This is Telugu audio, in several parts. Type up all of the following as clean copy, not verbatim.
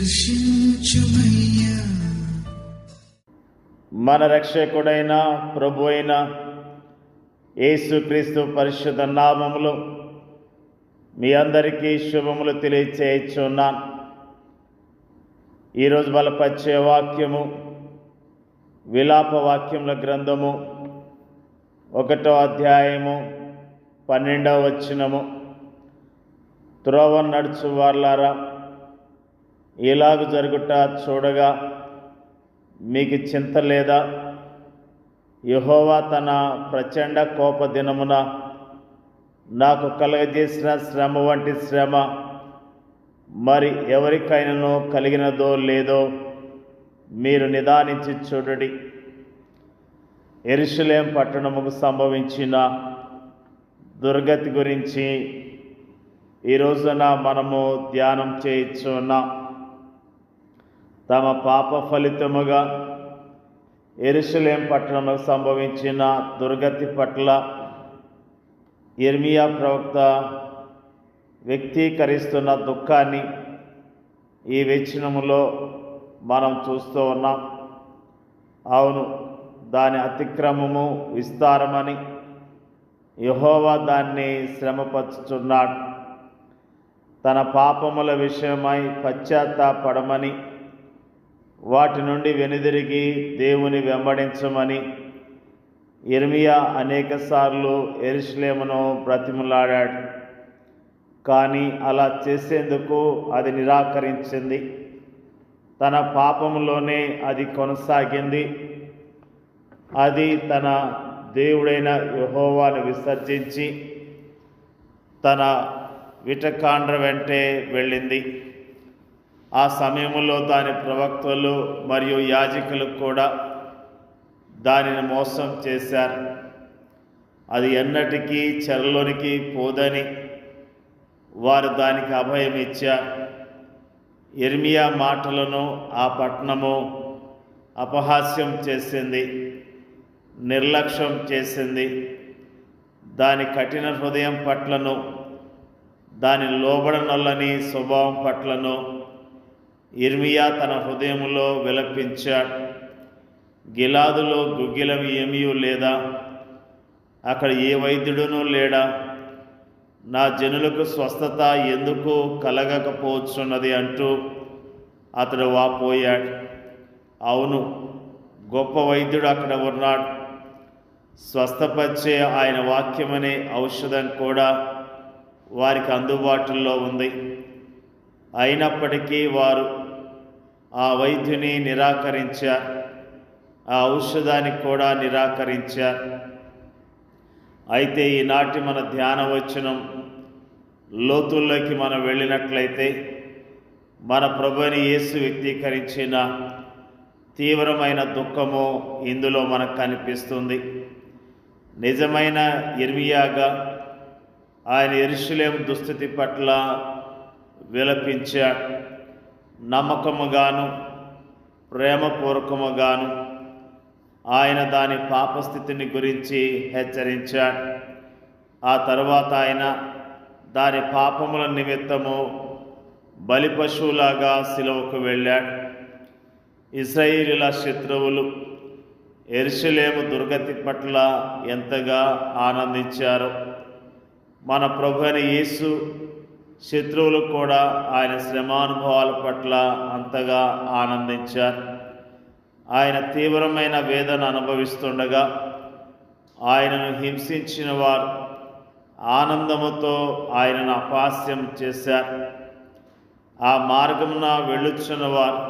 దర్శించుమయ్యా. మన రక్షకుడైన ప్రభు అయిన యేసుక్రీస్తు పరిశుద్ధ నామములో మీ అందరికీ శుభములు తెలియచేయుచున్నాను. ఈరోజు బలపరిచే వాక్యము విలాప వాక్యముల గ్రంథము 1వ అధ్యాయము 12వ వచనము. త్రోవ నడుచు వార్లారా, ఇలాగ జరుగుట చూడగా మీకు చింత లేదా? యెహోవా తన ప్రచండ కోప దినమున నాకు కలగజేసిన శ్రమ వంటి శ్రమ మరి ఎవరికైనాను కలిగినదో లేదో మీరు నిదానించి చూడండి. యెరూషలేము పట్టణముకు సంభవించిన దుర్గతి గురించి ఈ రోజున మనము ధ్యానం చేయుచున్నాం. తమ పాప ఫలితముగా యెరూషలేము పట్టణముకు సంభవించిన దుర్గతి పట్ల యిర్మీయా ప్రవక్త వ్యక్తీకరిస్తున్న దుఃఖాన్ని ఈ వచనములో మనం చూస్తూ ఉన్నాం. అవును, దాని అతిక్రమము విస్తారమని యెహోవా దాన్ని శ్రమపరుచుచున్నాడు. తన పాపముల విషయమై పశ్చాత్తాపడమని, వాటి నుండి వెనుదిరిగి దేవుని వెంబడించమని యిర్మీయా అనేకసార్లు యెరూషలేమును బ్రతిమలాడాడు. కానీ అలా చేసేందుకు అది నిరాకరించింది. తన పాపములోనే అది కొనసాగింది. అది తన దేవుడైన యెహోవాను విసర్జించి తన విటకాండ్ర వెంటే వెళ్ళింది. ఆ సమయంలో దాని ప్రవక్తలు మరియు యాజకులు కూడా దానిని మోసం చేశారు. అది ఎన్నటికీ చెరలోనికి పోదని వారు దానికి అభయం ఇచ్చారు. యిర్మీయా మాటలను ఆ పట్టణము అపహాస్యం చేసింది, నిర్లక్ష్యం చేసింది. దాని కఠిన హృదయం పట్లను, దాని లోబడనొల్లని స్వభావం పట్లను యిర్మీయా తన హృదయములో విలపించాడు. గిలాదులో గుగ్గిలం ఏమీ లేదా? అక్కడ ఏ వైద్యుడునూ లేడా? నా జనులకు స్వస్థత ఎందుకు కలగకపోవచ్చున్నది అంటూ అతడు వాపోయాడు. అవును, గొప్ప వైద్యుడు అక్కడ ఉన్నాడు. స్వస్థపరిచే ఆయన వాక్యమనే ఔషధం కూడా వారికి అందుబాటులో ఉంది. అయినప్పటికీ వారు ఆ వైద్యుని నిరాకరించారు, ఆ ఔషధాన్ని కూడా నిరాకరించారు. అయితే ఈనాటి మన ధ్యాన వచనం లోతుల్లోకి మనం వెళ్ళినట్లయితే మన ప్రభువుని యేసు వ్యక్తీకరించిన తీవ్రమైన దుఃఖము ఇందులో మనకు కనిపిస్తుంది. నిజమైన యిర్మీయాగా ఆయన యెరూషలేము దుస్థితి పట్ల విలపించాడు. నమ్మకముగాను ప్రేమపూర్వకముగాను ఆయన దాని పాపస్థితిని గురించి హెచ్చరించాడు. ఆ తరువాత ఆయన దాని పాపముల నిమిత్తము బలి పశువులాగా సిలువకు వెళ్ళాడు. ఇశ్రాయేలీయుల శత్రువులు యెరూషలేము దుర్గతి పట్ల ఎంతగా ఆనందించారో మన ప్రభు అయిన యేసు శత్రువులు కూడా ఆయన శ్రమానుభవాల పట్ల అంతగా ఆనందించారు. ఆయన తీవ్రమైన వేదన అనుభవిస్తుండగా ఆయనను హింసించిన వారు ఆనందముతో ఆయనను అపహాస్యం చేశారు. ఆ మార్గమున వెళ్ళుచున్న వారు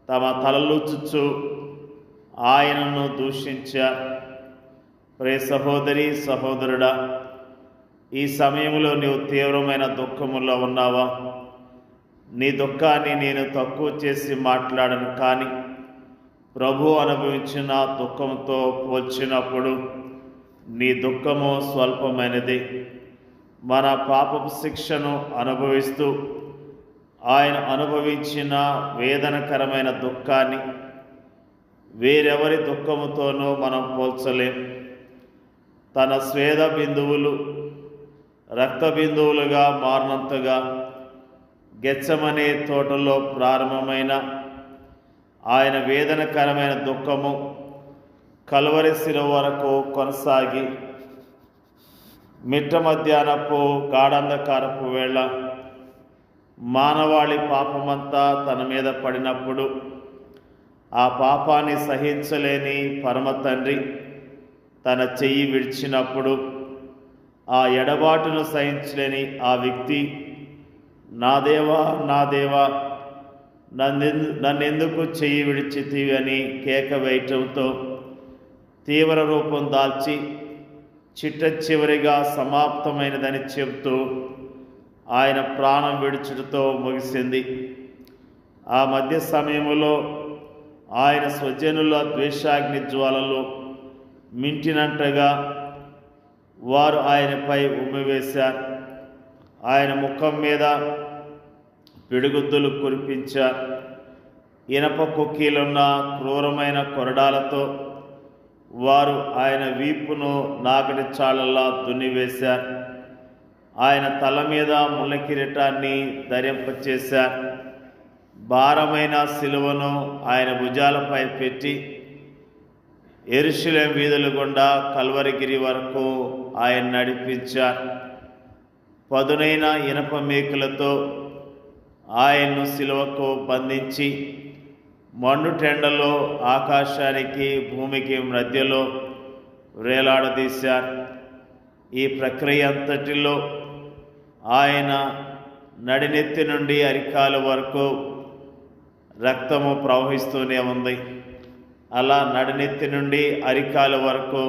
తమ తలలుచుచు ఆయనను దూషించారు. ప్రియ సహోదరి సహోదరుడా, ఈ సమయంలో నీవు తీవ్రమైన దుఃఖములో ఉన్నావా? నీ దుఃఖాన్ని నేను తక్కువ చేసి మాట్లాడను, కానీ ప్రభు అనుభవించిన దుఃఖంతో పోల్చినప్పుడు నీ దుఃఖము స్వల్పమైనది. మన పాపపు శిక్షను అనుభవిస్తూ ఆయన అనుభవించిన వేదనకరమైన దుఃఖాన్ని వేరెవరి దుఃఖముతోనూ మనం పోల్చలేం. తన స్వేద బిందువులు రక్త బిందువులుగా మారినంతగా గెత్సెమనే తోటలో ప్రారంభమైన ఆయన వేదనకరమైన దుఃఖము కల్వరి శిలువ వరకు కొనసాగి మిట్ట మధ్యాహ్నపు గాఢంధకారపు వేళ మానవాళి పాపమంతా తన మీద పడినప్పుడు ఆ పాపాన్ని సహించలేని పరమ తండ్రి తన చెయ్యి విడిచినప్పుడు ఆ ఎడబాటును సహించలేని ఆ వ్యక్తి, నా దేవా నా దేవా నన్నెందుకు చెయ్యి విడిచితివి అని కేక వేయటంతో తీవ్ర రూపం దాల్చి చిట్ట చివరిగా సమాప్తమైనదని చెబుతూ ఆయన ప్రాణం విడుచుటతో ముగిసింది. ఆ మధ్య సమయంలో ఆయన స్వజనుల ద్వేషాగ్ని జ్వాలలు మింటినంతగా వారు ఆయనపై ఉమ్మివేశారు. ఆయన ముఖం మీద పిడుగుద్దులు కురిపించారు. ఇనప కుక్కీలున్న క్రూరమైన కొరడాలతో వారు ఆయన వీపును నాగటి చాళల్లా దున్నివేశారు. ఆయన తల మీద ముళ్ళ కిరీటాన్ని ధరింపచేశారు. భారమైన శిలువను ఆయన భుజాలపై పెట్టి యెరూషలేము వీధుల గుండా కల్వరిగిరి వరకు ఆయన నడిపించారు. పదునైన ఇనప మేకులతో ఆయన్ను శిలువకు బంధించి మండుటెండలో ఆకాశానికి భూమికి మధ్యలో వేలాడదీశారు. ఈ ప్రక్రియ అంతటిలో ఆయన నడినెత్తి నుండి అరికాల వరకు రక్తము ప్రవహిస్తూనే ఉంది. అలా నడినెత్తి నుండి అరికాల వరకు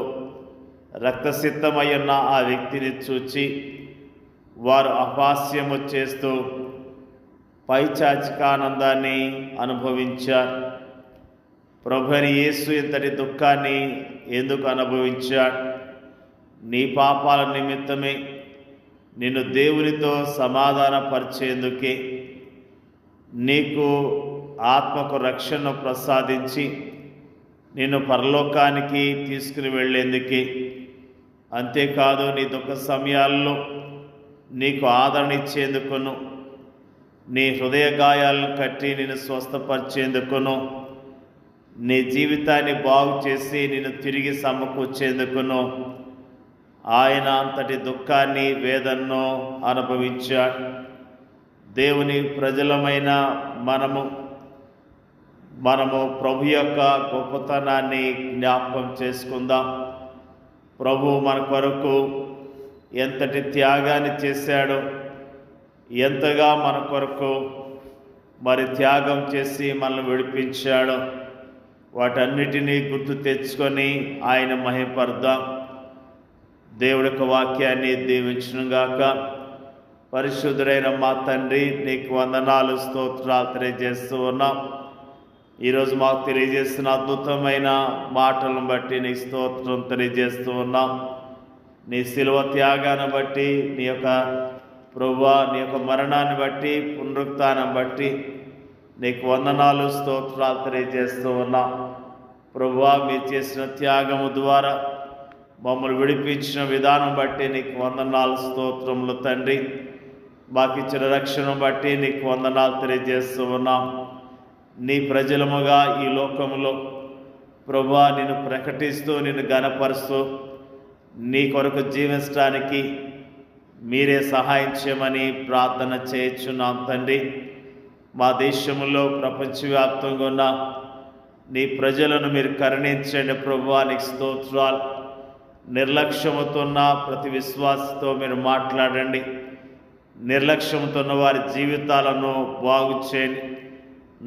రక్తసిద్ధమై ఉన్న ఆ వ్యక్తిని చూచి వారు అపహాస్యము చేస్తూ పైచాచికానందాన్ని అనుభవించారు. ప్రభువైన యేసు ఇంతటి దుఃఖాన్ని ఎందుకు అనుభవించాడు? నీ పాపాల నిమిత్తమే, నిన్ను దేవునితో సమాధానపరిచేందుకే, నీకు ఆత్మకు రక్షణను ప్రసాదించి నిన్ను పరలోకానికి తీసుకుని వెళ్ళేందుకే. అంతేకాదు, నీ దుఃఖ సమయాల్లో నీకు ఆదరణ ఇచ్చేందుకును, నీ హృదయ గాయాలను కట్టి నిన్ను స్వస్థపరిచేందుకును, నీ జీవితాన్ని బాగు చేసి నిన్ను తిరిగి సమకూర్చేందుకును ఆయన అంతటి దుఃఖాన్ని, వేదనను అనుభవించాడు. దేవుని ప్రజలమైన మనము ప్రభు యొక్క గొప్పతనాన్ని జ్ఞాపకం చేసుకుందాం. ప్రభు మన కొరకు ఎంతటి త్యాగాన్ని చేశాడో, ఎంతగా మన కొరకు త్యాగం చేసి మనల్ని విడిపించాడో వాటన్నిటినీ గుర్తు తెచ్చుకొని ఆయన మహిమపడదాం. దేవుడి యొక్క వాక్యాన్ని దీవించునుగాక. పరిశుద్ధుడైన మా తండ్రి, నీకు వందనాలు, స్తోత్రాలు తెలియజేస్తూ ఉన్నాం. ఈరోజు మాకు తెలియజేస్తున్న అద్భుతమైన మాటలను బట్టి నీకు స్తోత్రం తెలియజేస్తూ ఉన్నాం. నీ శిలువ త్యాగాన్ని బట్టి, నీ యొక్క ప్రభువా, నీ యొక్క మరణాన్ని బట్టి, పునరుత్థానం బట్టి నీకు వందనాలు, స్తోత్రాలు తెలియజేస్తూ ఉన్నాం. ప్రభువా, మీరు చేసిన త్యాగము ద్వారా మమ్మల్ని విడిపించిన విధానం బట్టి నీకు వందనాలు, స్తోత్రములు తండ్రి. మాకు ఇచ్చిన రక్షణ బట్టి నీకు వందనాలు తెలియజేస్తూ ఉన్నాం. నీ ప్రజలముగా ఈ లోకములో ప్రభువా నిన్ను ప్రకటిస్తూ, నిన్ను ఘనపరుస్తూ, నీ కొరకు జీవించడానికి మీరే సహాయం చేయమని ప్రార్థన చేయించున్నాం తండ్రి. మా దేశంలో ప్రపంచవ్యాప్తంగా ఉన్న నీ ప్రజలను మీరు కరుణించండి ప్రభువా, నీకు స్తోత్రాలు. నిర్లక్ష్యముతో ఉన్న ప్రతి విశ్వాసతో మీరు మాట్లాడండి. నిర్లక్ష్యముతో ఉన్న వారి జీవితాలను బాగు చేయండి.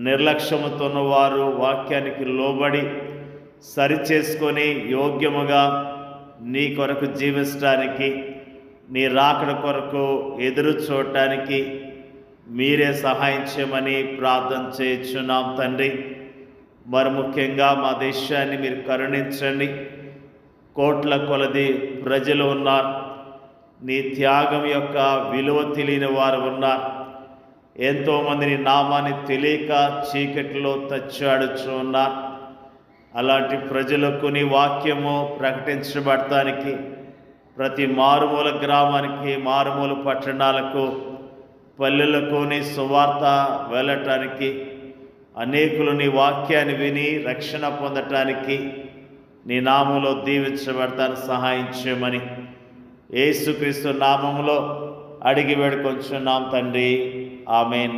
నిర్లక్ష్యముతో ఉన్న వారు వాక్యానికి లోబడి సరిచేసుకొని యోగ్యముగా నీ కొరకు జీవించడానికి, నీ రాకడ కొరకు ఎదురు చూడటానికి మీరే సహాయం చేయమని ప్రార్థన చేయించున్నాం తండ్రి. మరి ముఖ్యంగా మా దేశాన్ని మీరు కరుణించండి. కోట్ల కొలది ప్రజలు ఉన్నారు. నీ త్యాగం యొక్క విలువ తెలియని వారు ఉన్నారు. ఎంతోమంది నీ నామాన్ని తెలియక చీకటిలో తచ్చాడుచు ఉన్నారు. అలాంటి ప్రజలకు నీ వాక్యము ప్రకటించబడటానికి ప్రతి మారుమూల గ్రామానికి, మారుమూల పట్టణాలకు పల్లెలకు నీ సువార్త వెళ్ళటానికి, అనేకులు నీ వాక్యాన్ని విని రక్షణ పొందటానికి నీ నామంలో దీవించబడతాను సహాయం చేయమని యేసుక్రీస్తు నామములో అడిగి వేడుకొంచున్నాం తండ్రి. ఆమేన్.